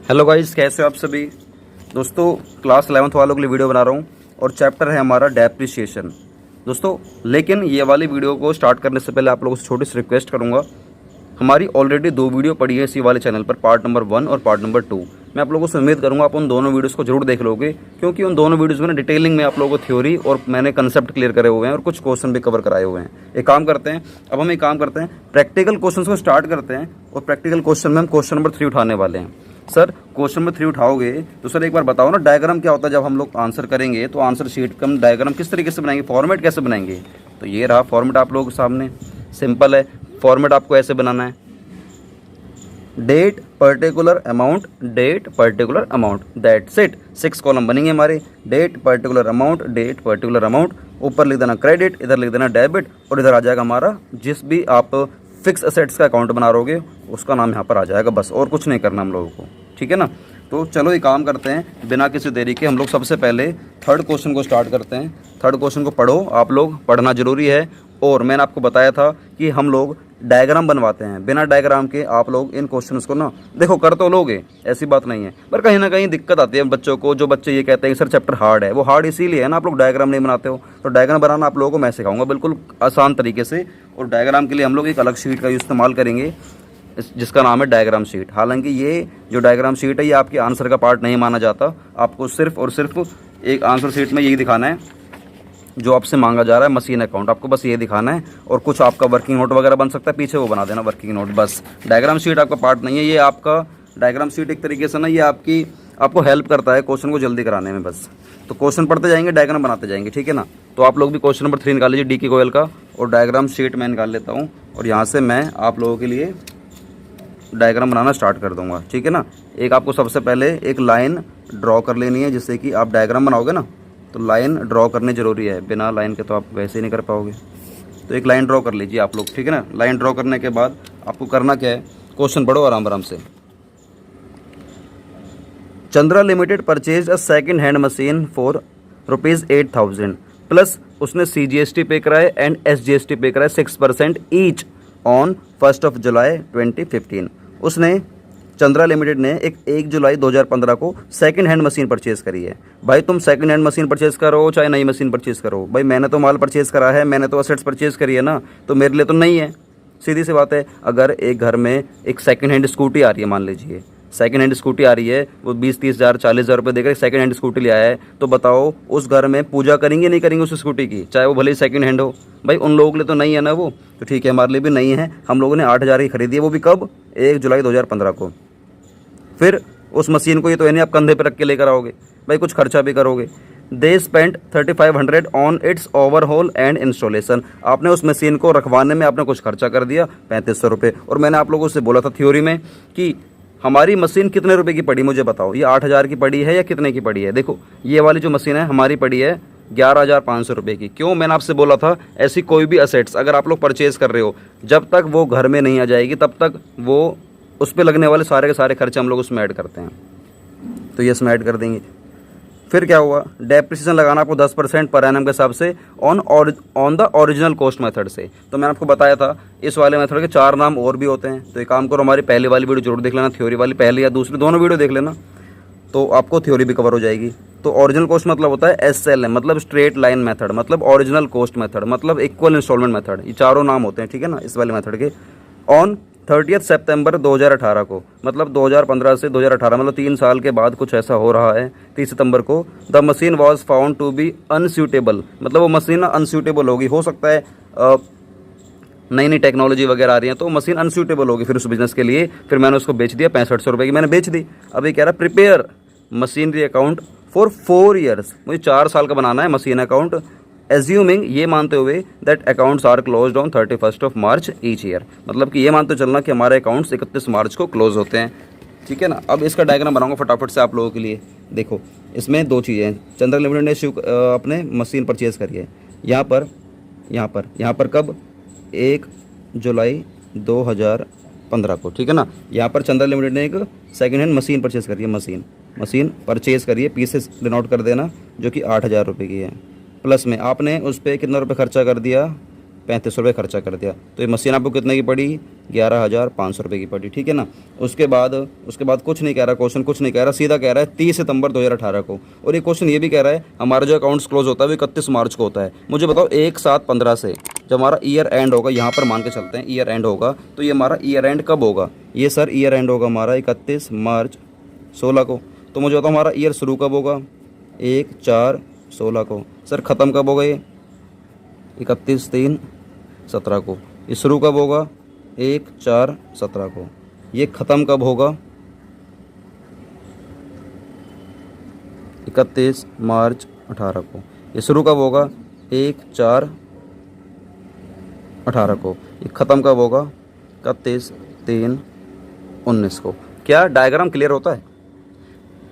Hello guys, कैसे हो आप सभी दोस्तों। क्लास 11th वालों के लिए वीडियो बना रहा हूँ और चैप्टर है हमारा डेप्रिसिएशन दोस्तों। लेकिन ये वाली वीडियो को स्टार्ट करने से पहले आप लोगों से छोटी सी रिक्वेस्ट करूँगा। हमारी ऑलरेडी 2 वीडियो पड़ी है इसी वाले चैनल पर, पार्ट नंबर 1 और पार्ट नंबर 2। मैं आप लोगों से उम्मीद करूँगा आप उन दोनों वीडियोज़ को जरूर देख लोगे, क्योंकि उन दोनों वीडियोज़ में डिटेलिंग में आप लोगों को थ्योरी और मैंने कंसेप्ट क्लियर करे हुए हैं और कुछ क्वेश्चन भी कवर कराए हुए हैं। एक काम करते हैं, अब हम एक काम करते हैं, प्रैक्टिकल क्वेश्चन को स्टार्ट करते हैं। और प्रैक्टिकल क्वेश्चन में हम क्वेश्चन नंबर 3 उठाने वाले हैं। सर क्वेश्चन नंबर 3 उठाओगे तो सर एक बार बताओ ना, डायग्राम क्या होता है। जब हम लोग आंसर करेंगे तो आंसर शीट का डायग्राम किस तरीके से बनाएंगे, फॉर्मेट कैसे बनाएंगे। तो ये रहा फॉर्मेट आप लोगों के सामने, सिंपल है। फॉर्मेट आपको ऐसे बनाना है, date particular amount, date particular amount, that's it. 6 column बनेंगे हमारे, date particular amount, date particular amount. ऊपर लिख देना क्रेडिट, इधर लिख देना डेबिट, और इधर आ जाएगा हमारा जिस भी आप फिक्स असेट्स का अकाउंट बना रहोगे उसका नाम यहाँ पर आ जाएगा, बस। और कुछ नहीं करना हम लोगों को, ठीक है ना। तो चलो एक काम करते हैं, बिना किसी देरी के हम लोग सबसे पहले थर्ड क्वेश्चन को स्टार्ट करते हैं। थर्ड क्वेश्चन को पढ़ो, आप लोग पढ़ना जरूरी है। और मैंने आपको बताया था कि हम लोग डायग्राम बनवाते हैं, बिना डायग्राम के आप लोग इन क्वेश्चंस को ना देखो कर तो लोगे, ऐसी बात नहीं है, पर कहीं ना कहीं दिक्कत आती है बच्चों को। जो बच्चे ये कहते हैं कि सर चैप्टर हार्ड है, वो हार्ड इसीलिए है ना, आप लोग डायग्राम नहीं बनाते हो। तो डायग्राम बनाना आप लोगों को मैं सिखाऊंगा बिल्कुल आसान तरीके से। और डायग्राम के लिए हम लोग एक अलग शीट का इस्तेमाल करेंगे जिसका नाम है डायग्राम शीट। हालांकि ये जो डायग्राम शीट है ये आपके आंसर का पार्ट नहीं माना जाता। आपको सिर्फ और सिर्फ एक आंसर शीट में यही दिखाना है जो आपसे मांगा जा रहा है, मशीन अकाउंट, आपको बस ये दिखाना है। और कुछ आपका वर्किंग नोट वगैरह बन सकता है पीछे, वो बना देना वर्किंग नोट, बस। डायग्राम शीट आपका पार्ट नहीं है, ये आपका डायग्राम शीट एक तरीके से ना ये आपको हेल्प करता है क्वेश्चन को जल्दी कराने में, बस। तो क्वेश्चन पढ़ते जाएंगे, डायग्राम बनाते जाएंगे, ठीक है ना। तो आप लोग भी क्वेश्चन नंबर 3 निकाल लीजिए डी के गोयल का, और डायग्राम शीट मैं निकाल लेता हूँ। और यहाँ से मैं आप लोगों के लिए डायग्राम बनाना स्टार्ट कर दूँगा, ठीक है ना। एक आपको सबसे पहले एक लाइन ड्रॉ कर लेनी है, जिससे कि आप डायग्राम बनाओगे ना तो लाइन ड्रॉ करनी ज़रूरी है, बिना लाइन के तो आप वैसे ही नहीं कर पाओगे। तो एक लाइन ड्रॉ कर लीजिए आप लोग, ठीक है ना। लाइन ड्रॉ करने के बाद आपको करना क्या है, क्वेश्चन पढ़ो आराम आराम से। Chandra limited purchase a second hand machine for ₹8,000 plus उसने CGST पे कराए एंड SGST पे कराए 6% ईच ऑन 1 जुलाई 2015। उसने चंद्रा लिमिटेड ने 1 जुलाई 2015 को सेकंड हैंड मशीन परचेज करी है। भाई तुम सेकंड हैंड मशीन परचेज करो चाहे नई मशीन परचेज करो, भाई मैंने तो माल परचेज करा है, मैंने तो असेट्स परचेज करी है ना, तो मेरे लिए तो नहीं है। सीधी सी बात है। अगर एक घर में एक सेकंड हैंड स्कूटी आ रही है, मान लीजिए सेकंड हैंड स्कूटी आ रही है, वो 20-30 हज़ार 40 हज़ार रुपये देकर सेकंड हैंड स्कूटी ले आया है, तो बताओ उस घर में पूजा करेंगे नहीं करेंगे उस स्कूटी की, चाहे वो भले ही सेकंड हैंड हो। भाई उन लोगों के लिए तो नहीं है ना वो, तो ठीक है हमारे लिए भी नहीं है। हम लोगों ने 8,000 की खरीदी है, वो भी कब, 1 जुलाई 2015 को। फिर उस मशीन को ये तो है नहीं आप कंधे पर रख के लेकर आओगे, भाई कुछ खर्चा भी करोगे। They spend 3,500 on it's overhaul and installation. आपने उस मशीन को रखवाने में आपने कुछ खर्चा कर दिया 3,500 रुपये। और मैंने आप लोगों से बोला था थ्योरी में कि हमारी मशीन कितने रुपए की पड़ी, मुझे बताओ। ये 8,000 की पड़ी है या कितने की पड़ी है। देखो ये वाली जो मशीन है हमारी पड़ी है 11,500 रुपये की। क्यों, मैंने आपसे बोला था ऐसी कोई भी असेट्स अगर आप लोग परचेज कर रहे हो, जब तक वो घर में नहीं आ जाएगी तब तक वो उस पर लगने वाले सारे के सारे खर्चे हम लोग उसमें ऐड करते हैं। तो ये इसमें ऐड कर देंगे। फिर क्या हुआ, डेप्रिसिएशन लगाना आपको 10% पर एनम के हिसाब से on the original cost method से। तो मैंने आपको बताया था इस वाले मेथड के 4 नाम और भी होते हैं। तो एक काम करो, हमारी पहले वाली वीडियो जरूर देख लेना, थ्योरी वाली पहले या दूसरी दोनों वीडियो देख लेना, तो आपको थ्योरी भी कवर हो जाएगी। तो ओरिजिनल कॉस्ट मतलब होता है SLM, मतलब स्ट्रेट लाइन मेथड, मतलब ओरिजिनल कॉस्ट मेथड, मतलब इक्वल इंस्टॉलमेंट मेथड। ये चारों नाम होते हैं, ठीक है ना, इस वाले मेथड के। ऑन 30 सितंबर 2018 को, मतलब 2015 से 2018, मतलब 3 साल के बाद कुछ ऐसा हो रहा है। 30 सितंबर को the machine was found to be unsuitable, मतलब वो मशीन अनसूटेबल होगी। हो सकता है नई नई टेक्नोलॉजी वगैरह आ रही है तो मशीन अनसूटेबल होगी फिर उस बिजनेस के लिए। फिर मैंने उसको बेच दिया 6500 रुपये की, मैंने बेच दी। अभी कह रहा है prepare machinery account for 4 years, मुझे 4 साल का बनाना है मशीन अकाउंट। एज्यूमिंग, ये मानते हुए that accounts are closed on 31 March each year, मतलब कि ये मानते चलना कि हमारे अकाउंट्स 31 मार्च को क्लोज होते हैं, ठीक है ना। अब इसका डायग्राम बनाऊंगा फटाफट से आप लोगों के लिए। देखो इसमें 2 चीज़ें हैं। चंद्रा लिमिटेड ने अपने मशीन परचेज़ करी है यहाँ पर कब, 1 जुलाई 2015 को, ठीक है ना। यहाँ पर चंद्रा लिमिटेड ने एक सेकेंड हैंड मशीन परचेज़ करी है, मशीन परचेज़ करी है, पीसेस डिनोट कर देना, जो कि 8,000 रुपये की है। प्लस में आपने उस पर कितना रुपये खर्चा कर दिया, ₹35 खर्चा कर दिया, तो ये मशीन आपको कितने की पड़ी? 11,500 रुपये की पड़ी, ठीक है ना। उसके बाद कुछ नहीं कह रहा क्वेश्चन, कुछ नहीं कह रहा, सीधा कह रहा है 30 सितंबर 2018 को। और ये क्वेश्चन ये भी कह रहा है हमारा जो अकाउंट्स क्लोज होता है वो 31 मार्च को होता है। मुझे बताओ 1/7/15 से जब हमारा ईयर एंड होगा, यहाँ पर मान के चलते हैं ईयर एंड होगा, तो ये हमारा ईयर एंड कब होगा? ये सर ईयर एंड होगा हमारा 31 मार्च 16 को। तो मुझे बताओ हमारा ईयर शुरू कब होगा? 1/4/16 को। सर ख़त्म कब होगा? ये 31/3/17 को। ये शुरू कब होगा? 1/4/17 को। ये ख़त्म कब होगा? 31 मार्च 18 को। ये शुरू कब होगा? 1/4/18 को। ये ख़त्म कब होगा? 31/3/19 को। क्या डायग्राम क्लियर होता है?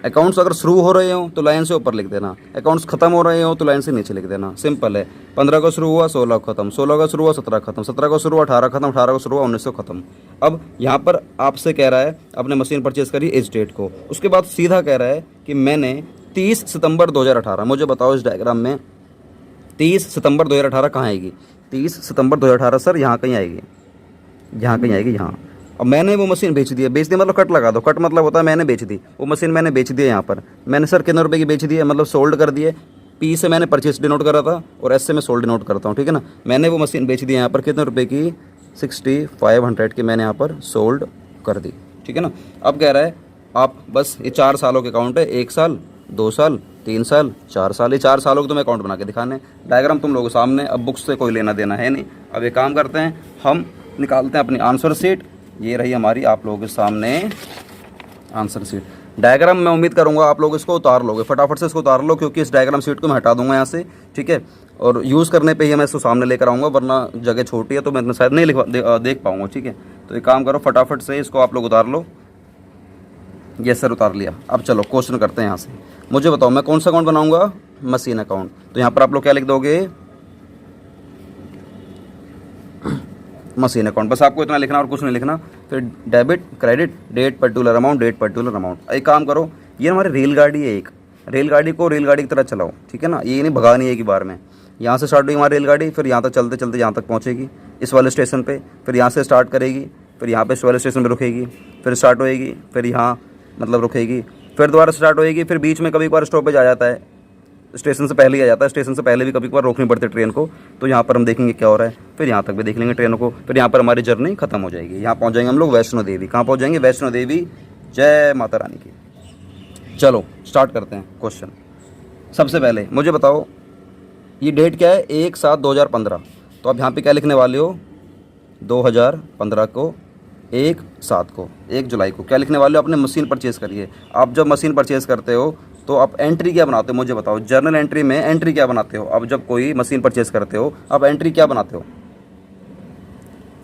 अकाउंट्स अगर शुरू हो रहे हो तो लाइन से ऊपर लिख देना, अकाउंट्स खत्म हो रहे हो तो लाइन से नीचे लिख देना, सिंपल है। 15 को शुरू हुआ 16 को खत्म, 16 का शुरू हुआ 17 खत्म, 17 को शुरू हुआ 18 खत्म, 18 को शुरू हुआ 19 को खत्म। अब यहाँ पर आपसे कह रहा है आपने मशीन परचेज करी इस डेट को, उसके बाद सीधा कह रहा है कि मैंने 30 सितंबर 2018। मुझे बताओ इस डायग्राम में 30 सितंबर 2018 कहाँ आएगी? 30 सितंबर 2018 सर यहाँ कहीं आएगी, यहाँ कहीं आएगी, यहाँ। अब मैंने वो मशीन बेच दी है, बेच दी मतलब कट लगा दो, कट मतलब होता है मैंने बेच दी वो मशीन, मैंने बेच दी है। यहाँ पर मैंने सर कितने रुपए की बेच दी है? मतलब सोल्ड कर दिए। पी से मैंने परचेस डिनोट करा था और एस से मैं सोल्ड डिनोट करता हूँ, ठीक है ना। मैंने वो मशीन बेच दी है यहाँ पर कितने रुपए की? 6500 की मैंने यहाँ पर सोल्ड कर दी, ठीक है ना। अब कह रहा है आप बस ये 4 सालों के अकाउंट है, 1 साल 2 साल 3 साल 4 साल, ये 4 सालों के तुम्हें अकाउंट बना के दिखाने। डायग्राम तुम लोगों के सामने, अब बुक्स से कोई लेना देना है नहीं। अब ये काम करते हैं, हम निकालते हैं अपनी आंसर शीट। ये रही हमारी आप लोगों के सामने आंसर शीट। डायग्राम मैं उम्मीद करूंगा आप लोग इसको उतार लोगे, फटाफट से इसको उतार लो, क्योंकि इस डायग्राम शीट को मैं हटा दूंगा यहाँ से, ठीक है। और यूज़ करने पे ही मैं इसको सामने लेकर आऊँगा, वरना जगह छोटी है तो मैं शायद नहीं देख पाऊँगा, ठीक है। तो एक काम करो फटाफट से इसको आप लोग उतार लो। ये सर उतार लिया। अब चलो क्वेश्चन करते हैं यहाँ से। मुझे बताओ मैं कौन सा अकाउंट बनाऊँगा? Machine account. तो यहाँ पर आप लोग क्या लिख दोगे? Machine account. बस आपको इतना लिखना और कुछ नहीं लिखना। फिर debit credit date particular amount, date particular amount. एक काम करो, ये हमारी रेलगाड़ी है, एक रेलगाड़ी को रेलगाड़ी की तरह चलाओ, ठीक है ना। ये नहीं भगानी है एक ही बार में। यहाँ से स्टार्ट हुई हमारी रेलगाड़ी, फिर यहाँ तक चलते चलते यहाँ तक पहुँचेगी इस वाले स्टेशन पे, फिर यहाँ से स्टार्ट करेगी, फिर यहाँ पे इस वाले स्टेशन पे रुकेगी, फिर स्टार्ट होएगी, फिर यहाँ मतलब रुकेगी, फिर दोबारा स्टार्ट होएगी, फिर बीच में कभी कभार स्टॉपेज आ जाता है, स्टेशन से पहले ही आ जाता है, स्टेशन से पहले भी कभी कभार रोकनी पड़ती है ट्रेन को। तो यहाँ पर हम देखेंगे क्या हो रहा है, फिर यहाँ तक भी देख लेंगे ट्रेनों को, फिर यहाँ पर हमारी जर्नी खत्म हो जाएगी। यहाँ पहुँच जाएंगे हम लोग वैष्णो देवी। कहाँ पहुँच जाएंगे? वैष्णो देवी। जय माता रानी की। चलो स्टार्ट करते हैं क्वेश्चन। सबसे पहले मुझे बताओ ये डेट क्या है? 1/7/2015। तो आप यहाँ पे क्या लिखने वाले हो? 2015 को 1/7 को 1 जुलाई को क्या लिखने वाले हो? आपने मशीन परचेज़ करी है। आप जब मशीन परचेज़ करते हो तो आप एंट्री क्या बनाते हो? मुझे बताओ जर्नल एंट्री में एंट्री क्या बनाते हो? अब जब कोई मशीन परचेज़ करते हो आप एंट्री क्या बनाते हो?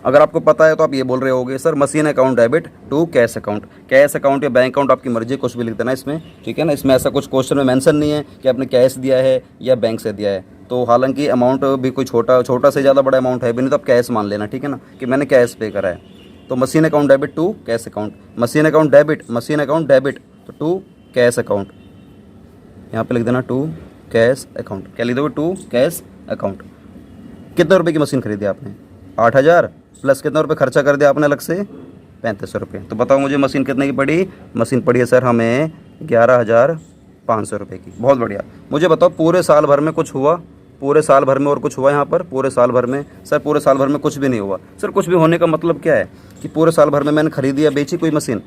अगर आपको पता है तो आप ये बोल रहे होगे sir machine account debit to cash account. Cash account या बैंक अकाउंट आपकी मर्जी, कुछ भी लिख देना इसमें, ठीक है ना। इसमें ऐसा कुछ क्वेश्चन में मेंशन नहीं है कि आपने कैश दिया है या बैंक से दिया है। तो हालांकि अमाउंट भी कोई छोटा से ज़्यादा बड़ा अमाउंट है भी नहीं, तो आप कैश मान लेना, ठीक है ना, कि मैंने कैश पे करा है। तो machine account debit to cash account, machine account debit तो टू कैश अकाउंट। यहाँ पे लिख देना टू कैश अकाउंट। क्या लिख दोगे? To cash account. कितने रुपए की मशीन खरीदी आपने? 8,000 प्लस कितना रुपये खर्चा कर दिया आपने अलग से? 3500 रुपये। तो बताओ मुझे मशीन कितने की पड़ी? मशीन पड़ी है सर हमें 11,500 रुपये की। बहुत बढ़िया। मुझे बताओ पूरे साल भर में कुछ हुआ? पूरे साल भर में और कुछ हुआ यहाँ पर? पूरे साल भर में सर पूरे साल भर में कुछ भी नहीं हुआ। सर कुछ भी होने का मतलब क्या है कि पूरे साल भर में मैंने खरीदी या बेची कोई मशीन?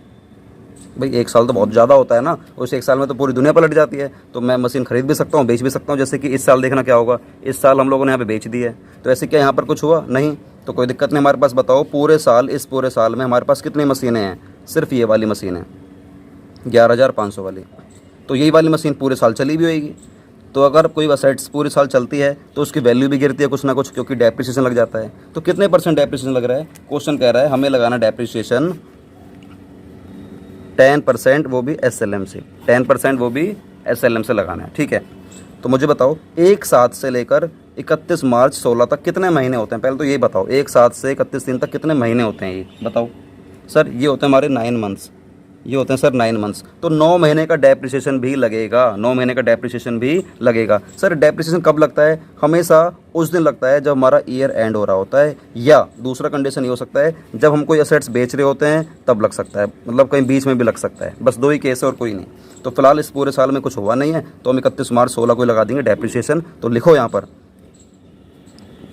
भाई 1 साल तो बहुत ज़्यादा होता है ना, उस 1 साल में तो पूरी दुनिया पलट जाती है। तो मैं मशीन खरीद भी सकता हूँ, बेच भी सकता हूँ। जैसे कि इस साल देखना क्या होगा, इस साल हम लोगों ने यहाँ पे बेच दी है, तो ऐसे क्या यहाँ पर कुछ हुआ? नहीं। तो कोई दिक्कत नहीं हमारे पास। बताओ पूरे साल, इस पूरे साल में हमारे पास कितनी मशीनें हैं? सिर्फ ये वाली मशीन है 11,500 वाली। तो यही वाली मशीन पूरे साल चली भी होगी। तो अगर कोई असेट्स पूरे साल चलती है तो उसकी वैल्यू भी गिरती है कुछ ना कुछ, क्योंकि डेप्रिसिएशन लग जाता है। तो कितने % डेप्रिसिएशन लग रहा है? क्वेश्चन कह रहा है हमें लगाना डेप्रिसिएशन 10%, वो भी SLM से। 10% वो भी SLM से लगाना है, ठीक है। तो मुझे बताओ 1/7 से लेकर 31 मार्च 16 तक कितने महीने होते हैं? पहले तो ये बताओ 1/7 से 31 दिन तक कितने महीने होते हैं? ये बताओ सर। ये होते हैं हमारे 9 मंथ्स, ये होते हैं सर 9 मंथ्स। तो 9 महीने का डेप्रिसिएशन भी लगेगा, 9 महीने का डेप्रिसिएशन भी लगेगा। सर डेप्रिसिएशन कब लगता है? हमेशा उस दिन लगता है जब हमारा ईयर एंड हो रहा होता है, या दूसरा कंडीशन ये हो सकता है जब हम कोई असेट्स बेच रहे होते हैं तब लग सकता है, मतलब कहीं बीच में भी लग सकता है। बस 2 ही केस है और कोई नहीं। तो फिलहाल इस पूरे साल में कुछ हुआ नहीं है, तो हम 31 मार्च 16 को लगा देंगे डेप्रिसिएशन। तो लिखो यहाँ पर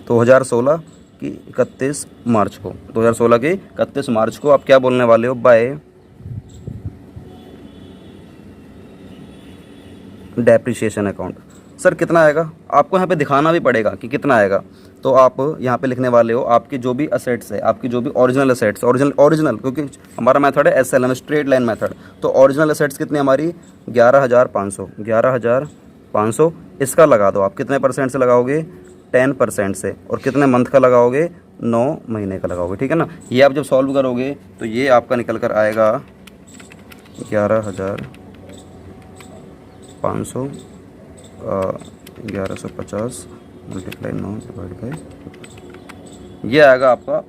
2016 की 31 मार्च को, 2016 की 31 मार्च को आप क्या बोलने वाले हो? Bye depreciation account. सर कितना आएगा? आपको यहाँ पे दिखाना भी पड़ेगा कि कितना आएगा। तो आप यहाँ पे लिखने वाले हो आपकी जो भी असेट्स है, आपकी जो भी ओरिजिनल असेट्स, ओरिजिनल क्योंकि हमारा मेथड है SLM, स्ट्रेट लाइन मेथड। तो ओरिजिनल असेट्स कितनी हमारी? 11,500। इसका लगा दो आप। कितने परसेंट से लगाओगे? 10% से। और कितने मंथ का लगाओगे? 9 महीने का लगाओगे, ठीक है ना। ये आप जब सॉल्व करोगे तो ये आपका निकल कर आएगा 11,500 1150 मल्टीप्लाई 9 डिवाइड बाई, ये आएगा आपका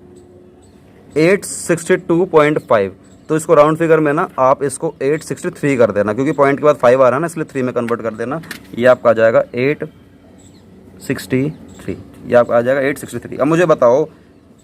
862.5। तो इसको राउंड फिगर में ना आप इसको 863 कर देना, क्योंकि पॉइंट के बाद 5 आ रहा है ना, इसलिए 3 में कन्वर्ट कर देना। ये आपका आ जाएगा 863, ये आपका आ जाएगा 863। अब मुझे बताओ,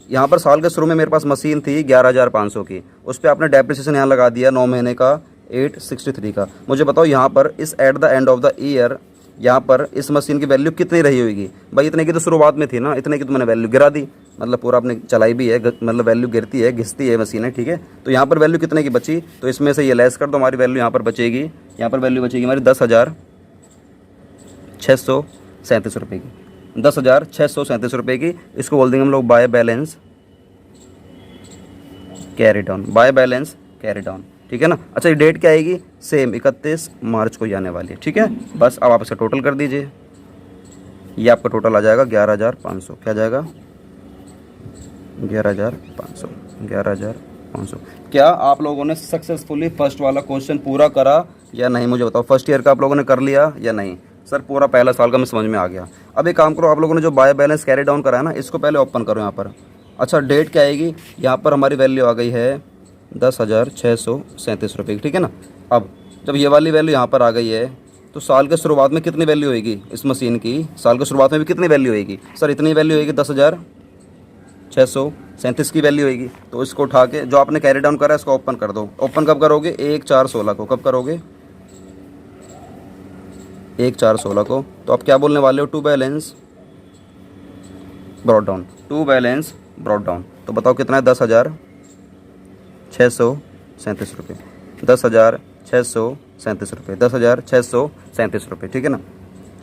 यहाँ पर साल के शुरू में मेरे पास मशीन थी 11,500 की, उस पर आपने डेप्रिसिएशन यहाँ लगा दिया 9 महीने का 863 का। मुझे बताओ यहाँ पर इस at the end of the year यहाँ पर इस मशीन की वैल्यू कितनी रही होगी? भाई इतने की तो शुरुआत में थी ना, इतने की तो मैंने वैल्यू गिरा दी, मतलब पूरा आपने चलाई भी है, मतलब वैल्यू गिरती है, घिसती है मशीनें, ठीक है। तो यहाँ पर वैल्यू कितने की बची? तो इसमें से ये लेस कर दो, हमारी वैल्यू यहाँ पर बचेगी, यहाँ पर वैल्यू बचेगी हमारी 10,637 रुपये की, 10,637 रुपये की। इसको बोल देंगे हम लोग by balance carry down, by balance carry down, ठीक है ना। अच्छा, ये डेट क्या आएगी? सेम 31 मार्च को ही आने वाली है, ठीक है। बस अब आप इसका टोटल कर दीजिए, ये आपका टोटल आ जाएगा 11,500। क्या जाएगा? 11,500, 11,500। क्या आप लोगों ने सक्सेसफुली फर्स्ट वाला क्वेश्चन पूरा करा या नहीं? मुझे बताओ, फर्स्ट ईयर का आप लोगों ने कर लिया या नहीं? सर पूरा पहला साल का मैं समझ में आ गया। अब एक काम करो, आप लोगों ने जो बाय बैलेंस कैरी डाउन करा है ना, इसको पहले ओपन करो यहाँ पर। अच्छा, डेट क्या आएगी? यहाँ पर हमारी वैल्यू आ गई है 10,637 रुपये, ठीक है ना। अब जब ये वाली वैल्यू यहाँ पर आ गई है, तो साल के शुरुआत में कितनी वैल्यू होगी इस मशीन की? साल के शुरुआत में भी कितनी वैल्यू होगी? सर इतनी वैल्यू होगी, 10,637 की वैल्यू होगी। तो इसको उठा के जो आपने कैरी डाउन करा है इसको ओपन कर दो। ओपन कब करोगे? 1/4/16 को। कब करोगे? 1/4/16 को। तो आप क्या बोलने वाले हो? To balance brought down, to balance brought down. तो बताओ कितना है? 10,637 रुपये, 10,637 रुपये, 10,637 रुपये, ठीक है ना।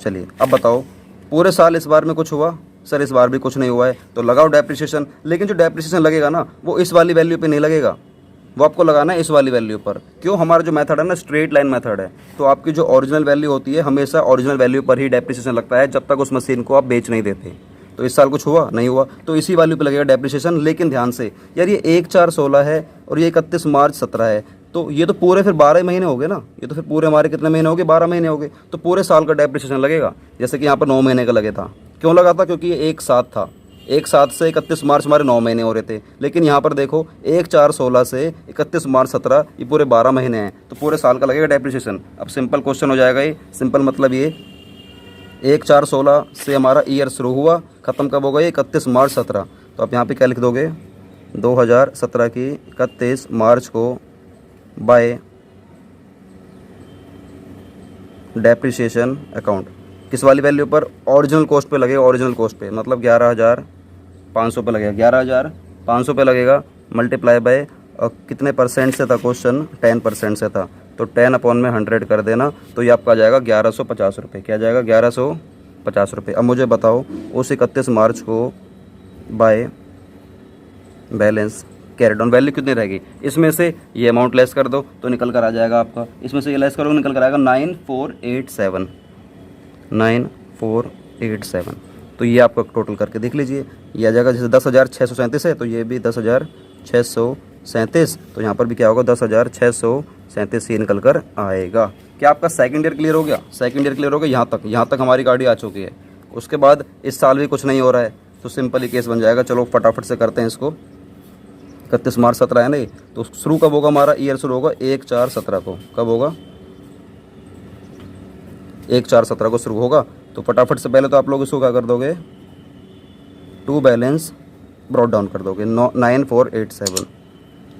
चलिए अब बताओ, पूरे साल इस बार में कुछ हुआ? सर इस बार भी कुछ नहीं हुआ है, तो लगाओ डेप्रिसिएशन। लेकिन जो डेप्रिसिएशन लगेगा ना, वो इस वाली वैल्यू पे नहीं लगेगा, वो आपको लगाना है इस वाली वैल्यू पर। क्यों? हमारा जो मेथड है ना, स्ट्रेट लाइन मेथड है। तो आपकी जो ओरिजिनल वैल्यू होती है, हमेशा ओरिजिनल वैल्यू पर ही डेप्रिसिएशन लगता है, जब तक उस मशीन को आप बेच नहीं देते। तो इस साल कुछ हुआ नहीं हुआ, तो इसी वैल्यू पे लगेगा डेप्रिसिएशन। लेकिन ध्यान से यार, ये 1/4/16 है और ये 31 मार्च 17 है, तो ये तो पूरे फिर 12 महीने हो गए ना। ये तो फिर पूरे हमारे कितने महीने हो गए? 12 महीने हो गए। तो पूरे साल का डेप्रिसिएशन लगेगा। जैसे कि यहाँ पर 9 महीने का लगे था। क्यों लगा था? क्योंकि ये एक साथ था, एक साथ से 31 मार्च हमारे 9 महीने हो रहे थे। लेकिन यहाँ पर देखो 1/4/16 से 31 मार्च 17, ये पूरे 12 महीने हैं, तो पूरे साल का लगेगा डेप्रिसिएशन। अब सिंपल क्वेश्चन हो जाएगा ये। सिंपल मतलब ये 1/4/16 से हमारा ईयर शुरू हुआ, ख़त्म कब होगा? ये 31 मार्च 17। तो आप यहाँ पे क्या लिख दोगे? 2017 की 31 मार्च को बाय डेप्रिसिएशन अकाउंट। किस वाली वैल्यू पर? ओरिजिनल कॉस्ट पे लगेगा, ओरिजिनल कॉस्ट पे, मतलब 11,500 पे लगेगा, 11,500 पे लगेगा। मल्टीप्लाई बाय कितने परसेंट से था क्वेश्चन? 10% से था, तो 10/100 कर देना। तो ये आपका आ जाएगा 1,150 रुपये। क्या जाएगा? 1,150 रुपये। अब मुझे बताओ, उस 31 मार्च को by balance carry down value कितनी रहेगी? इसमें से ये अमाउंट लेस कर दो तो निकल कर आ जाएगा आपका, इसमें से ये लेस करोगे निकल कर आएगा 9,487, 9,487। तो ये आपका टोटल करके देख लीजिए, ये आ जाएगा। जैसे 10,637 है, तो ये भी 10,637। तो यहाँ पर भी क्या होगा? 10,637 ही निकल कर आएगा। क्या आपका सेकंड ईयर क्लियर हो गया? सेकंड ईयर क्लियर हो गया। यहाँ तक हमारी गाड़ी आ चुकी है। उसके बाद इस साल भी कुछ नहीं हो रहा है, तो सिंपल ही केस बन जाएगा। चलो फटाफट से करते हैं इसको। 31 मार्च 17 है नहीं, तो शुरू कब होगा हमारा, ईयर शुरू होगा 1/4/17 को। कब होगा, 1/4/17 को शुरू होगा। तो फटाफट से पहले तो आप लोग इसको क्या कर दोगे, टू बैलेंस ब्रॉड डाउन कर दोगे, 9487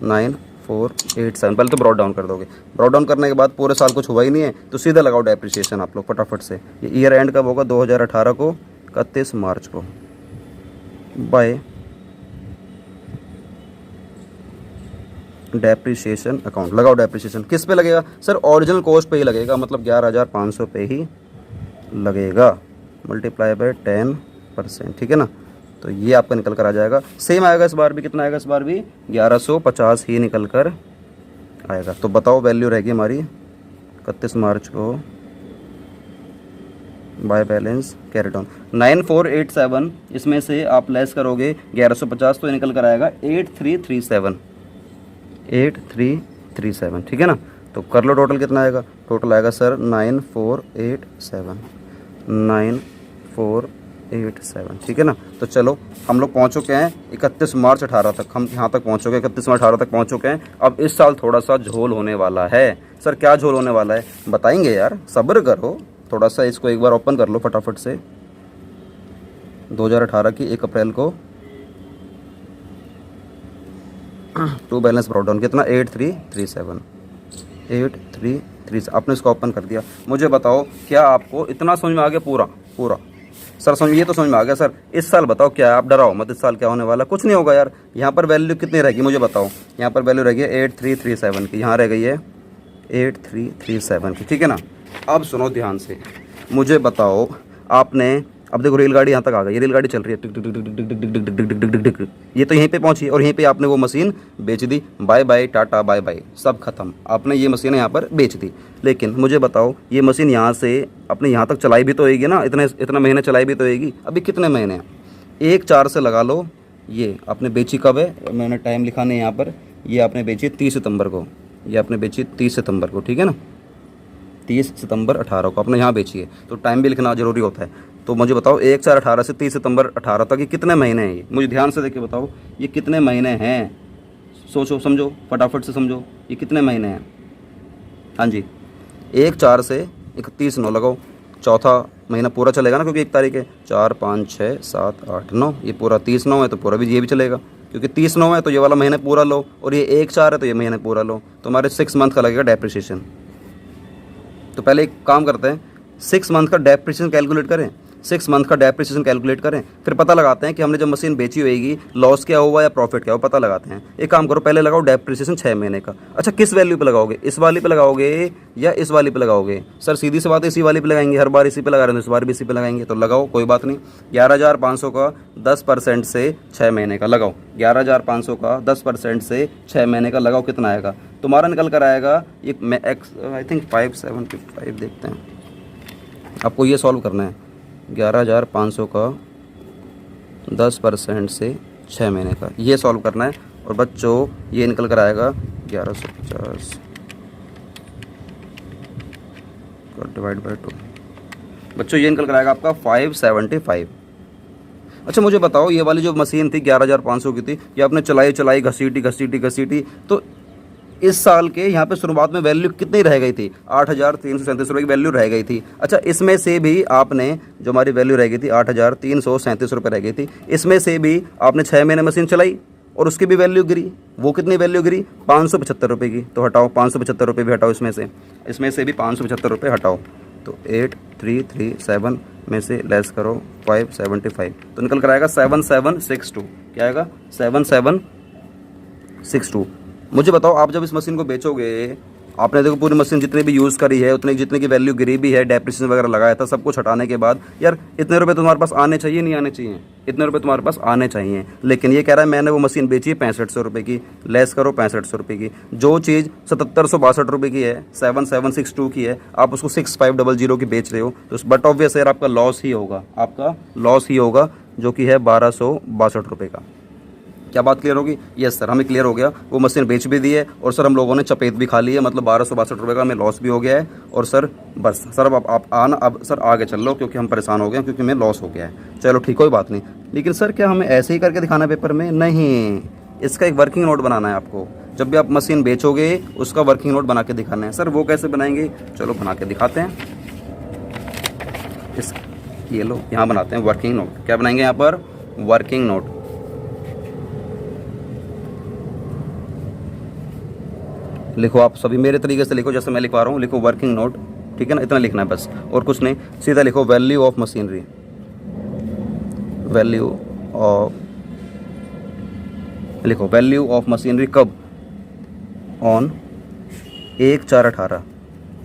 9487 पहले तो ब्रॉड डाउन कर दोगे। ब्रॉड डाउन करने के बाद पूरे साल कुछ हुआ ही नहीं है तो सीधा लगाओ डेप्रिसिएशन आप लोग फटाफट से। ये ईयर एंड कब होगा, 2018 को 31 मार्च को, बाय डेप्रिसिएशन अकाउंट। लगाओ डेप्रिसिएशन, किस पे लगेगा सर, ओरिजिनल कॉस्ट पे ही लगेगा, मतलब 11,500 पे ही लगेगा, मल्टीप्लाई बाय 10%, ठीक है ना। तो ये आपका निकल कर आ जाएगा, सेम आएगा इस बार भी, कितना आएगा इस बार भी, 1150 ही निकल कर आएगा। तो बताओ वैल्यू रहेगी हमारी 31 मार्च को, बाय बैलेंस कैरी डाउन 9487, इसमें से आप लेस करोगे 1150 तो निकल कर आएगा 8337, ठीक है ना। तो कर लो टोटल कितना आएगा, टोटल आएगा सर 9487, ठीक है ना। तो चलो हम लोग पहुँच चुके हैं 31 मार्च 18 तक, हम यहाँ तक पहुँच चुके हैं, 31 मार्च 18 तक पहुँच चुके हैं। अब इस साल थोड़ा सा झोल होने वाला है। सर क्या झोल होने वाला है बताएंगे यार, सब्र करो थोड़ा सा, इसको एक बार ओपन कर लो फटाफट से। 2018 की 1 अप्रैल को टू बैलेंस ब्रॉड डाउन कितना, 8337 आपने इसको ओपन कर दिया। मुझे बताओ क्या आपको इतना समझ में आ गया, पूरा सर समझ, ये तो समझ में आ गया सर। इस साल बताओ क्या है, आप डराओ मत, इस साल क्या होने वाला, कुछ नहीं होगा यार। यहाँ पर वैल्यू कितनी रहेगी मुझे बताओ, यहाँ पर वैल्यू रहेगी 8337 की, यहाँ रह गई है 8337 की, ठीक है ना। अब सुनो ध्यान से, मुझे बताओ आपने, अब देखो रेलगाड़ी यहाँ तक आ गई, ये रेलगाड़ी चल रही है टिक टिक टिक टिक टिक टिक टिक टिक टिक टिक टिक टिक, ये तो यहीं पे पहुंची और यहीं पे आपने वो मशीन बेच दी, bye bye tata bye bye, सब खत्म, आपने ये मशीन यहाँ पर बेच दी। लेकिन मुझे बताओ ये मशीन यहाँ से अपने यहाँ तक चलाई भी तो होगी ना, इतना महीने चलाई भी तो होगी। अभी कितने महीने हैं, 1/4 से लगा लो। ये आपने बेची कब है, मैंने टाइम लिखा नहीं यहाँ पर, ये आपने बेची 30 सितंबर को, ये आपने बेची 30 सितंबर को, ठीक है ना, 30 सितंबर 18 को आपने यहाँ बेची है, तो टाइम भी लिखना ज़रूरी होता है। तो मुझे बताओ 1/4/18 से 30 सितंबर 18 तक ये कितने महीने हैं, ये मुझे ध्यान से देख के बताओ ये कितने महीने हैं, सोचो समझो फटाफट से समझो, ये कितने महीने हैं। हाँ जी, 1/4 से 31/9 लगाओ, चौथा महीना पूरा चलेगा ना, क्योंकि 1 तारीख है, 4 5 6 7 8 9, ये पूरा 30/9 है तो पूरा भी ये भी चलेगा, क्योंकि 30/9 है तो ये वाला महीने पूरा लो, और ये 1/4 है तो ये महीने पूरा लो, तो हमारे 6 मंथ का लगेगा डेप्रिसिएशन। तो पहले एक काम करते हैं, 6 मंथ का डेप्रिसिएशन कैलकुलेट करें, 6 मंथ का डेप्रिसिएशन कैलकुलेट करें, फिर पता लगाते हैं कि हमने जब मशीन बेची होगी लॉस क्या हुआ या प्रॉफिट क्या हुआ, पता लगाते हैं। एक काम करो, पहले लगाओ डेप्रिसिएशन 6 महीने का। अच्छा किस वैल्यू पे लगाओगे, इस वाली पे लगाओगे या इस वाली पे लगाओगे, सर सीधी सी बात है इसी वाली पे लगाएंगे, हर बार इसी पे लगा रहे हैं तो इस बार भी इसी पे लगाएंगे, तो लगाओ कोई बात नहीं। 11,500 का 10% से 6 महीने का लगाओ, 11,500 का 10% से 6 महीने का लगाओ, कितना आएगा तुम्हारा निकल कर आएगा, ये मैं आई थिंक 575 देखते हैं, आपको ये सॉल्व करना है। 11,500 का 10% से 6 महीने का ये सॉल्व करना है, और बच्चों ये निकल कर आएगा 1150 का डिवाइड बाई 2, बच्चों ये निकल कर आएगा आपका 575। अच्छा मुझे बताओ ये वाली जो मशीन थी 11,500 की थी, ये आपने चलाई घसीटी, तो इस साल के यहाँ पे शुरुआत में वैल्यू कितनी रह गई थी, 8,337 रुपये की वैल्यू रह गई थी। अच्छा इसमें से भी आपने जो हमारी वैल्यू रह गई थी 8,337 रुपये रह गई थी, इसमें से भी आपने 6 महीने मशीन चलाई और उसकी भी वैल्यू गिरी, वो कितनी वैल्यू गिरी 575 रुपये की, तो हटाओ 575 रुपये भी हटाओ, इसमें से भी 575 रुपये हटाओ, तो 8337 में से लेस करो 575, तो निकल कर आएगा 7762, क्या आएगा 7762। मुझे बताओ आप जब इस मशीन को बेचोगे, आपने देखो पूरी मशीन जितनी भी यूज़ करी है उतनी जितने की वैल्यू गिरी भी है, डेप्रिसिएशन वगैरह लगाया था, सब कुछ हटाने के बाद यार इतने रुपए तुम्हारे पास आने चाहिए नहीं आने चाहिए, इतने रुपए तुम्हारे पास आने चाहिए। लेकिन ये कह रहा है मैंने वो मशीन बेची है 6500 रुपये की, लेस करो 6500 रुपये की, जो चीज़ 7762 रुपये की है 7762 की है, आप उसको 6500 की बेच रहे हो, तो बट ऑब्वियस यार आपका लॉस ही होगा, जो कि है 1262 रुपये का। क्या बात क्लियर होगी? यस सर, हमें क्लियर हो गया, वो मशीन बेच भी दी है और सर हम लोगों ने चपेट भी खा ली है, मतलब 1262 रुपये का हमें लॉस भी हो गया है। और सर बस सर अब आप आना, अब सर आगे चल लो क्योंकि हम परेशान हो गए क्योंकि हमें लॉस हो गया है। चलो ठीक, कोई बात नहीं, लेकिन सर क्या हमें ऐसे ही करके दिखाना पेपर में? नहीं, इसका एक वर्किंग नोट बनाना है आपको। जब भी आप मशीन बेचोगे उसका वर्किंग नोट बना के दिखाना है। सर वो कैसे बनाएंगे, चलो बना के दिखाते हैं। इस ये लो यहाँ बनाते हैं वर्किंग नोट। क्या बनाएंगे यहाँ पर, वर्किंग नोट। लिखो आप सभी मेरे तरीके से लिखो, जैसे मैं लिखवा रहा हूँ, लिखो वर्किंग नोट, ठीक है ना, इतना लिखना है बस, और कुछ नहीं। सीधा लिखो value of machinery, value of, लिखो वैल्यू ऑफ मशीनरी कब, ऑन 1/4/18,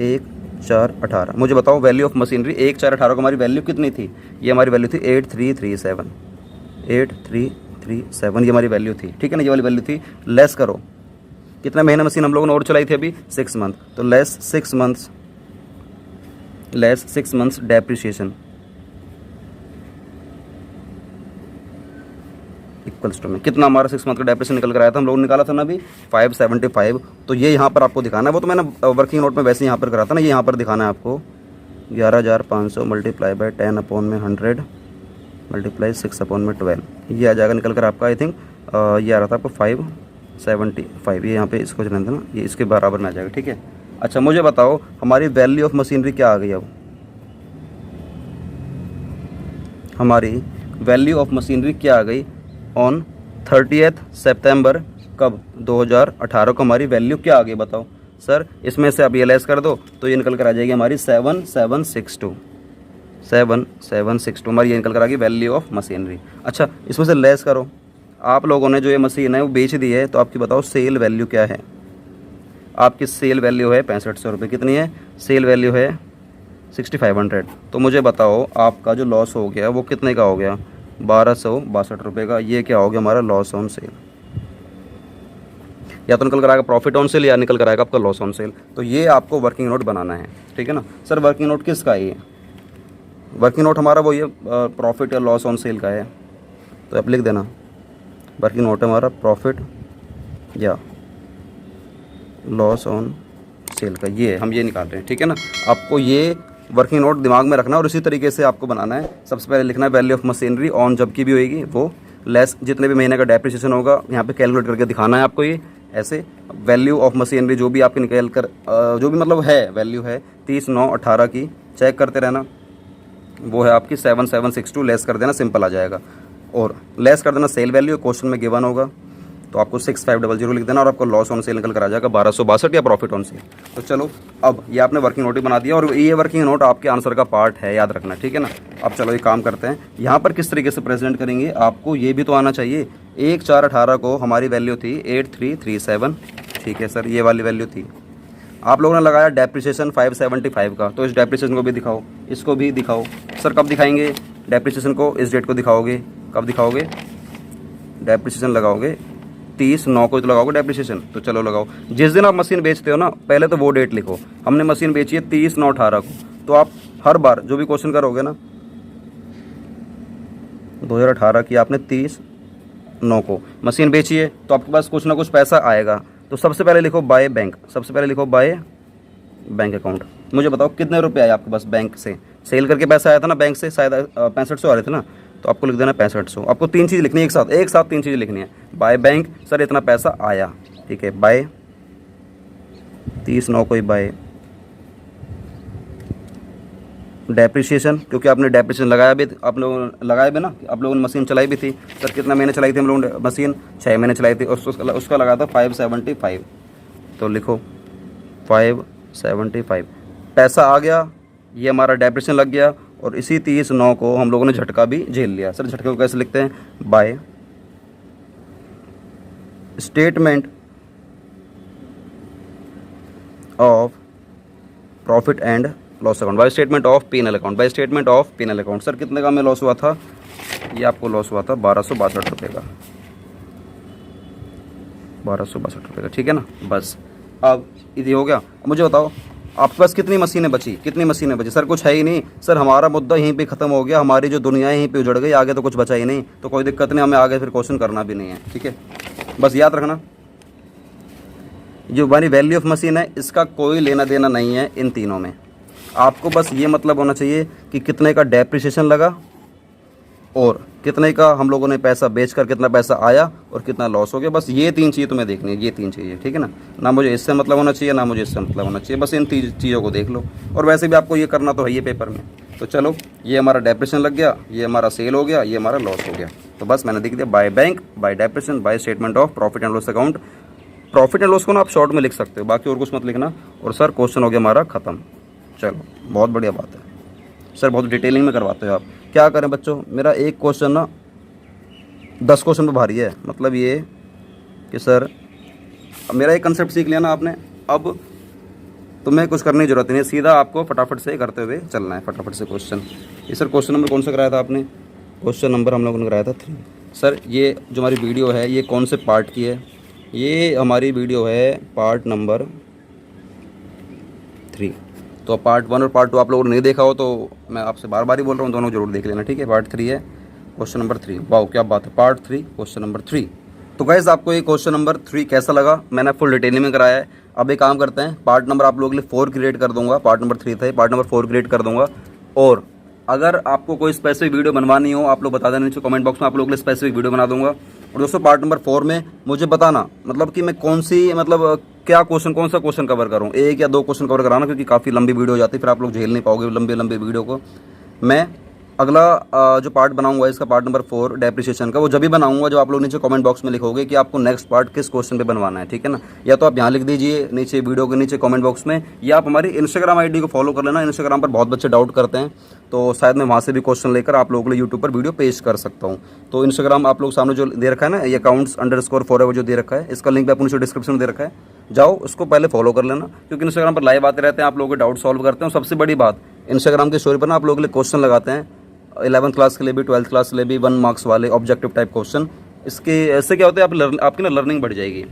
1/4/18। मुझे बताओ वैल्यू ऑफ मशीनरी 1/4/18 को हमारी वैल्यू कितनी थी, ये हमारी वैल्यू थी 8337, 8337 ये हमारी वैल्यू थी, ठीक है ना, ये वाली वैल्यू थी। लेस करो, कितना महीना मशीन हम लोगों ने और चलाई थी अभी, 6 मंथ, तो less 6 months, less 6 months depreciation equals to में कितना हमारा 6 मंथ का डेप्रिसिएशन निकल कर आया था, हम लोगों ने निकाला था ना अभी 575। तो ये यहाँ पर आपको दिखाना है, वो तो मैंने वर्किंग नोट में वैसे यहाँ पर करा था ना, ये यहाँ पर दिखाना है आपको 11,500 मल्टीप्लाई बाय 10/100 मल्टीप्लाई 6/12, ये आ जाएगा निकल कर आपका। आई थिंक ये आ रहा था आपको 575, ये यहाँ पे इसको चलाना था ना, ये इसके बराबर में आ जाएगा, ठीक है। अच्छा मुझे बताओ हमारी वैल्यू ऑफ मशीनरी क्या आ गई, अब हमारी वैल्यू ऑफ मशीनरी क्या आ गई ऑन 30 सितंबर कब, 2018 को हमारी वैल्यू क्या आ गई बताओ। सर इसमें से आप ये लेस कर दो तो ये निकल कर आ जाएगी हमारी 7762, 7762 हमारी ये निकल कर आ गई वैल्यू ऑफ मशीनरी। अच्छा इसमें से लेस करो, आप लोगों ने जो ये मशीन है वो बेच दी है, तो आपकी बताओ सेल वैल्यू क्या है। आपकी सेल वैल्यू है 6500 रुपये, कितनी है, सेल वैल्यू है 6500। तो मुझे बताओ आपका जो लॉस हो गया वो कितने का हो गया, 1262 रुपये का। ये क्या हो गया हमारा लॉस ऑन सेल, या तो निकल कर आएगा प्रॉफिट ऑन सेल या निकल कर आएगा आपका लॉस ऑन सेल। तो ये आपको वर्किंग नोट बनाना है, ठीक है ना। सर वर्किंग नोट किसका है, ये वर्किंग नोट हमारा वो ये प्रॉफिट या लॉस ऑन सेल का है, तो आप लिख देना वर्किंग नोट है हमारा प्रॉफिट या लॉस ऑन सेल का, ये हम ये निकाल रहे हैं, ठीक है ना। आपको ये वर्किंग नोट दिमाग में रखना और इसी तरीके से आपको बनाना है। सबसे पहले लिखना है वैल्यू ऑफ मशीनरी ऑन जब की भी होएगी वो, लेस जितने भी महीने का डेप्रिसिएशन होगा यहाँ पे कैलकुलेट करके दिखाना है आपको। ये ऐसे वैल्यू ऑफ मशीनरी जो भी आपकी निकल कर जो भी मतलब है वैल्यू है 30/9/18 की, चेक करते रहना, वो है आपकी 7762, लेस कर देना, सिंपल आ जाएगा। और लेस कर देना सेल वैल्यू, क्वेश्चन में गिवन होगा, तो आपको 6500 लिख देना और आपको लॉस ऑन सेल निकल कर आ जाएगा 1262 या प्रॉफिट ऑन सेल। तो चलो अब ये आपने वर्किंग नोट ही बना दिया और ये वर्किंग नोट आपके आंसर का पार्ट है, याद रखना, ठीक है ना। अब चलो ये काम करते हैं, यहाँ पर किस तरीके से प्रेजेंट करेंगे आपको ये भी तो आना चाहिए। 1/4/18 को हमारी वैल्यू थी 8337, ठीक है सर, ये वाली वैल्यू थी। आप लोगों ने लगाया डेप्रिसिएशन 575 का, तो इस डेप्रिसिएशन को भी दिखाओ, इसको भी दिखाओ। सर कब दिखाएंगे डेप्रिसिएशन को, इस डेट को दिखाओगे, कब दिखाओगे डेप्रिसिएशन लगाओगे 30/9 को तो लगाओगे डेप्रिसिएशन, तो चलो लगाओ। जिस दिन आप मशीन बेचते हो ना पहले तो वो डेट लिखो, हमने मशीन बेची है 30/9/18 को, तो आप हर बार जो भी क्वेश्चन करोगे ना 2018 की आपने 30/9 को मशीन बेची है, तो आपके पास कुछ ना कुछ पैसा आएगा, तो सबसे पहले लिखो बाय बैंक, सबसे पहले लिखो बाय बैंक अकाउंट। मुझे बताओ कितने रुपए आए आपके पास बैंक से, सेल करके पैसा आया था ना बैंक से, शायद 6500 आ रहे थे ना, तो आपको लिख देना 6500। आपको 3 चीज़ लिखनी है एक साथ 3 चीज़ें लिखनी है। बाय बैंक, सर इतना पैसा आया, ठीक है, बाय 30/9 को ही बाय डेप्रिसिएशन, क्योंकि आपने डेप्रिसिएशन लगाया भी, आप लोगों ने लगाया भी ना, आप लोगों ने मशीन चलाई भी थी। सर कितना महीने चलाई थी हम लोगों ने मशीन, 6 महीने चलाई थी, और उसका लगा था 575, तो लिखो 575 पैसा आ गया, ये हमारा डेप्रिसिएशन लग गया, और इसी 30/9 को हम लोगों ने झटका भी झेल लिया। सर झटके को कैसे लिखते हैं, bye statement of profit and loss account, bye statement of P&L account, bye statement of P&L account. Sir कितने का हमें लॉस हुआ था, ये आपको लॉस हुआ था 1262 रुपये का, 1262 रुपये का, ठीक है ना। बस अब ये हो गया। मुझे बताओ आपके पास कितनी मशीनें बची, कितनी मशीनें बची। सर कुछ है ही नहीं, सर हमारा मुद्दा यहीं पे ख़त्म हो गया, हमारी जो दुनिया है यहीं पे उजड़ गई, आगे तो कुछ बचा ही नहीं, तो कोई दिक्कत नहीं, हमें आगे फिर क्वेश्चन करना भी नहीं है, ठीक है। बस याद रखना जो हमारी वैल्यू ऑफ मशीन है इसका कोई लेना देना नहीं है इन तीनों में। आपको बस ये मतलब होना चाहिए कि कितने का डेप्रिसिएशन लगा और कितने का हम लोगों ने पैसा बेचकर कितना पैसा आया और कितना लॉस हो गया। बस ये 3 चीज़ें तुम्हें देखनी है, ये 3 चीज़ें, ठीक है ना मुझे इससे मतलब होना चाहिए ना मुझे इससे मतलब होना चाहिए, बस इन चीज़ों को देख लो। और वैसे भी आपको ये करना तो है ये पेपर में। तो चलो, ये हमारा डेप्रेशन लग गया, ये हमारा सेल हो गया, ये हमारा लॉस हो गया। तो बस मैंने दिख दिया by bank, by depression, by statement of profit and loss account. Profit and loss को ना आप शॉर्ट में लिख सकते हो, बाकी और कुछ मत लिखना। और सर क्वेश्चन हो गया हमारा ख़त्म। चलो, बहुत बढ़िया बात है सर, बहुत डिटेलिंग में करवाते हो आप। क्या करें बच्चों, मेरा एक क्वेश्चन ना 10 क्वेश्चन पर भारी है। मतलब ये कि सर मेरा एक कंसेप्ट सीख लिया ना आपने, अब तुम्हें कुछ करने की जरूरत नहीं है, सीधा आपको फटाफट से करते हुए चलना है, फटाफट से क्वेश्चन। ये सर क्वेश्चन नंबर कौन सा कराया था आपने? क्वेश्चन नंबर हम लोगों ने कराया था 3। सर ये जो हमारी वीडियो है ये कौन से पार्ट की है? ये हमारी वीडियो है पार्ट नंबर 3। तो पार्ट 1 और पार्ट 2 आप लोगों ने नहीं देखा हो तो मैं आपसे बार बार ही बोल रहा हूँ, दोनों जरूर देख लेना, ठीक है। पार्ट 3 है, क्वेश्चन नंबर 3। वाह क्या बात है, पार्ट 3 क्वेश्चन नंबर 3। तो गाइस आपको ये क्वेश्चन नंबर 3 कैसा लगा? मैंने फुल डिटेलिंग में कराया है। अब एक काम करते हैं, पार्ट नंबर आप लोगों के लिए 4 क्रिएट कर दूंगा। पार्ट नंबर 3 था, पार्ट नंबर 4 क्रिएट कर दूंगा। और अगर आपको कोई स्पेसिफिक वीडियो बनवानी हो आप लोग बता देना नीचे कमेंट बॉक्स में, आप लोगों के लिए स्पेसिफिक वीडियो बना दूंगा। और दोस्तों पार्ट नंबर 4 में मुझे बताना मतलब कि मैं कौन सी मतलब क्या क्वेश्चन, कौन सा क्वेश्चन कवर करूँ, 1 या 2 क्वेश्चन कवर कराना, क्योंकि काफ़ी लंबी वीडियो हो जाती है, फिर आप लोग झेल नहीं पाओगे लंबे लंबे वीडियो को। मैं अगला जो पार्ट बनाऊंगा इसका पार्ट नंबर 4 डेप्रिसिएशन का, वो जब भी बनाऊंगा जो आप लोग नीचे कमेंट बॉक्स में लिखोगे कि आपको नेक्स्ट पार्ट किस क्वेश्चन पे बनवाना है, ठीक है ना। या तो आप यहाँ लिख दीजिए नीचे वीडियो के नीचे कमेंट बॉक्स में, या आप हमारी इंस्टाग्राम आईडी को फॉलो कर लेना। इंस्टाग्राम पर बहुत बच्चे डाउट करते हैं, तो शायद मैं वहाँ से भी क्वेश्चन लेकर आप लोगों के लिए यूट्यूब पर वीडियो पेश कर सकता हूँ। तो इंस्टाग्राम आप लोग सामने जो दे रखा है ना, ये accounts_forever जो दे रखा है, इसका लिंक आपको नीचे डिस्क्रिप्शन में दे रखा है, जाओ उसको पहले फॉलो कर लेना, क्योंकि इंस्टाग्राम पर लाइव आते रहते हैं, आप लोगों के डाउट सॉल्व करते हैं। सबसे बड़ी बात, इंस्टाग्राम की स्टोरी पर ना आप लोगों के लिए क्वेश्चन लगाते हैं, 11th क्लास के लिए भी 12th क्लास के लिए भी 1 मार्क्स वाले ऑब्जेक्टिव टाइप क्वेश्चन। इसके ऐसे क्या होता है, आपकी ना लर्निंग बढ़ जाएगी।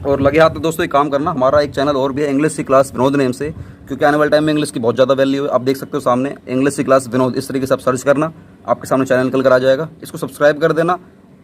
और लगे हाथ तो दोस्तों एक काम करना, हमारा एक चैनल और भी है इंग्लिश की क्लास विनोद नेम से, क्योंकि आने वाले टाइम में इंग्लिश की बहुत ज़्यादा वैल्यू है। आप देख सकते हो सामने इंग्लिश की क्लास विनोद, इस तरीके से आप सर्च करना, आपके सामने चैनल निकल कर आ जाएगा। इसको सब्सक्राइब कर देना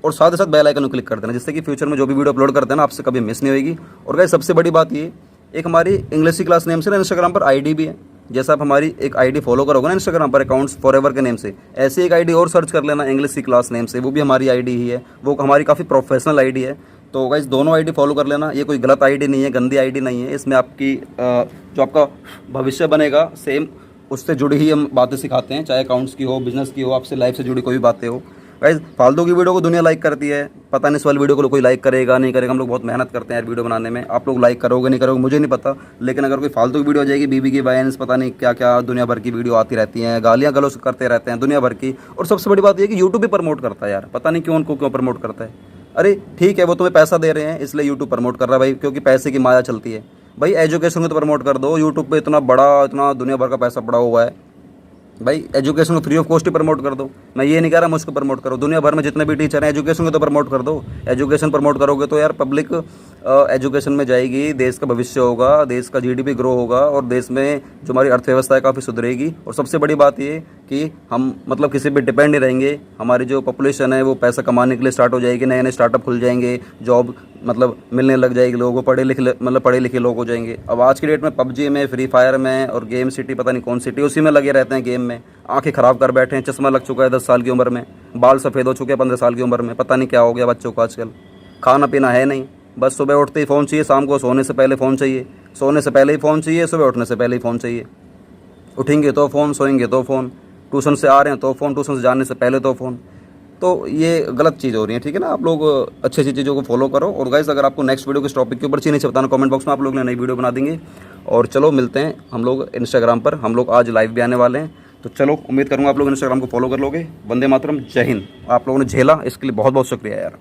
और साथ ही साथ बेल आइकन को क्लिक कर देना, जिससे कि फ्यूचर में जो भी वीडियो अपलोड करते हैं ना आपसे कभी मिस नहीं होगी। और गाइस सबसे बड़ी बात ये, एक हमारी इंग्लिश की क्लास नेम से ना इंस्टाग्राम पर आईडी भी है। जैसा आप हमारी एक आईडी फॉलो करोगे ना इंस्टाग्राम पर accounts_forever के नेम से, ऐसी एक आईडी और सर्च कर लेना इंग्लिश की क्लास नेम से, वो भी हमारी आईडी ही है, वो हमारी काफ़ी प्रोफेशनल आईडी है। तो गाइस दोनों आईडी फॉलो कर लेना, ये कोई गलत आईडी नहीं है, गंदी आईडी नहीं है। इसमें आपकी जो आपका भविष्य बनेगा सेम उससे जुड़ी ही हम बातें सिखाते हैं, चाहे अकाउंट्स की हो, बिजनेस की हो, आपसे लाइफ से जुड़ी कोई भी बातें हो। गाइस फालतू की वीडियो को दुनिया लाइक करती है, पता नहीं इस वाली वीडियो को कोई लाइक करेगा नहीं करेगा। हम लोग बहुत मेहनत करते हैं यार वीडियो बनाने में, आप लोग लाइक करोगे नहीं करोगे मुझे नहीं पता, लेकिन अगर कोई फालतू की वीडियो हो जाएगी, बीबी की बायंस, पता नहीं क्या क्या दुनिया भर की वीडियो आती रहती हैं, गालियाँ गलौज करते रहते हैं दुनिया भर की। और सबसे बड़ी बात यह कि यूट्यूब भी प्रमोट करता है यार, पता नहीं क्यों उनको क्यों प्रमोट करता है। अरे ठीक है, वो तुम्हें पैसा दे रहे हैं इसलिए यूट्यूब प्रमोट कर रहा है भाई, क्योंकि पैसे की माया चलती है भाई। एजुकेशन को तो प्रमोट कर दो, यूट्यूब पे इतना दुनिया भर का पैसा पड़ा हुआ है भाई, एजुकेशन को free of cost he promote कर दो। मैं ये नहीं कह रहा मुझको प्रमोट करो, दुनिया भर में जितने भी टीचर हैं एजुकेशन को तो प्रमोट कर दो। एजुकेशन प्रमोट करोगे तो यार पब्लिक एजुकेशन में जाएगी, देश का भविष्य होगा, देश का जीडीपी ग्रो होगा और देश में जो हमारी अर्थव्यवस्था है काफ़ी सुधरेगी। और सबसे बड़ी बात ये कि हम मतलब किसी पे डिपेंड नहीं रहेंगे, हमारी जो पॉपुलेशन है वो पैसा कमाने के लिए स्टार्ट हो जाएगी, नए नए स्टार्टअप खुल जाएंगे, जॉब मतलब मिलने लग जाएगी लोगों को, पढ़े लिखे लोग हो जाएंगे। अब आज की डेट में पबजी में, फ्री फायर में और गेम सिटी पता नहीं कौन सिटी, उसी में लगे रहते हैं गेम में, आंखें ख़राब कर बैठे हैं, चश्मा लग चुका है 10 साल की उम्र में, बाल सफ़ेद हो चुके हैं 15 साल की उम्र में, पता नहीं क्या हो गया बच्चों को आजकल। खाना पीना है नहीं, बस सुबह उठते ही फ़ोन चाहिए, शाम को सोने से पहले फ़ोन चाहिए, सोने से पहले ही फ़ोन चाहिए, सुबह उठने से पहले ही फ़ोन चाहिए, उठेंगे तो फ़ोन, सोएंगे तो फ़ोन, ट्यूशन से आ रहे हैं तो फ़ोन, ट्यूशन से जाने से पहले तो फ़ोन। तो ये गलत चीज़ हो रही है, ठीक है ना। आप लोग अच्छी अच्छी चीज़ों को फॉलो करो। और गाइस अगर आपको नेक्स्ट वीडियो किस टॉपिक के ऊपर चाहिए नीचे बताना कमेंट बॉक्स में, आप लोग ने नई वीडियो बना देंगे। और चलो मिलते हैं हम लोग इंस्टाग्राम पर, हम लोग आज लाइव भी आने वाले हैं। तो चलो उम्मीद करूँगा आप लोग इंस्टाग्राम को फॉलो कर लोगे। वंदे मातरम, जय हिंद। आप लोगों ने झेला इसके लिए बहुत बहुत शुक्रिया यार।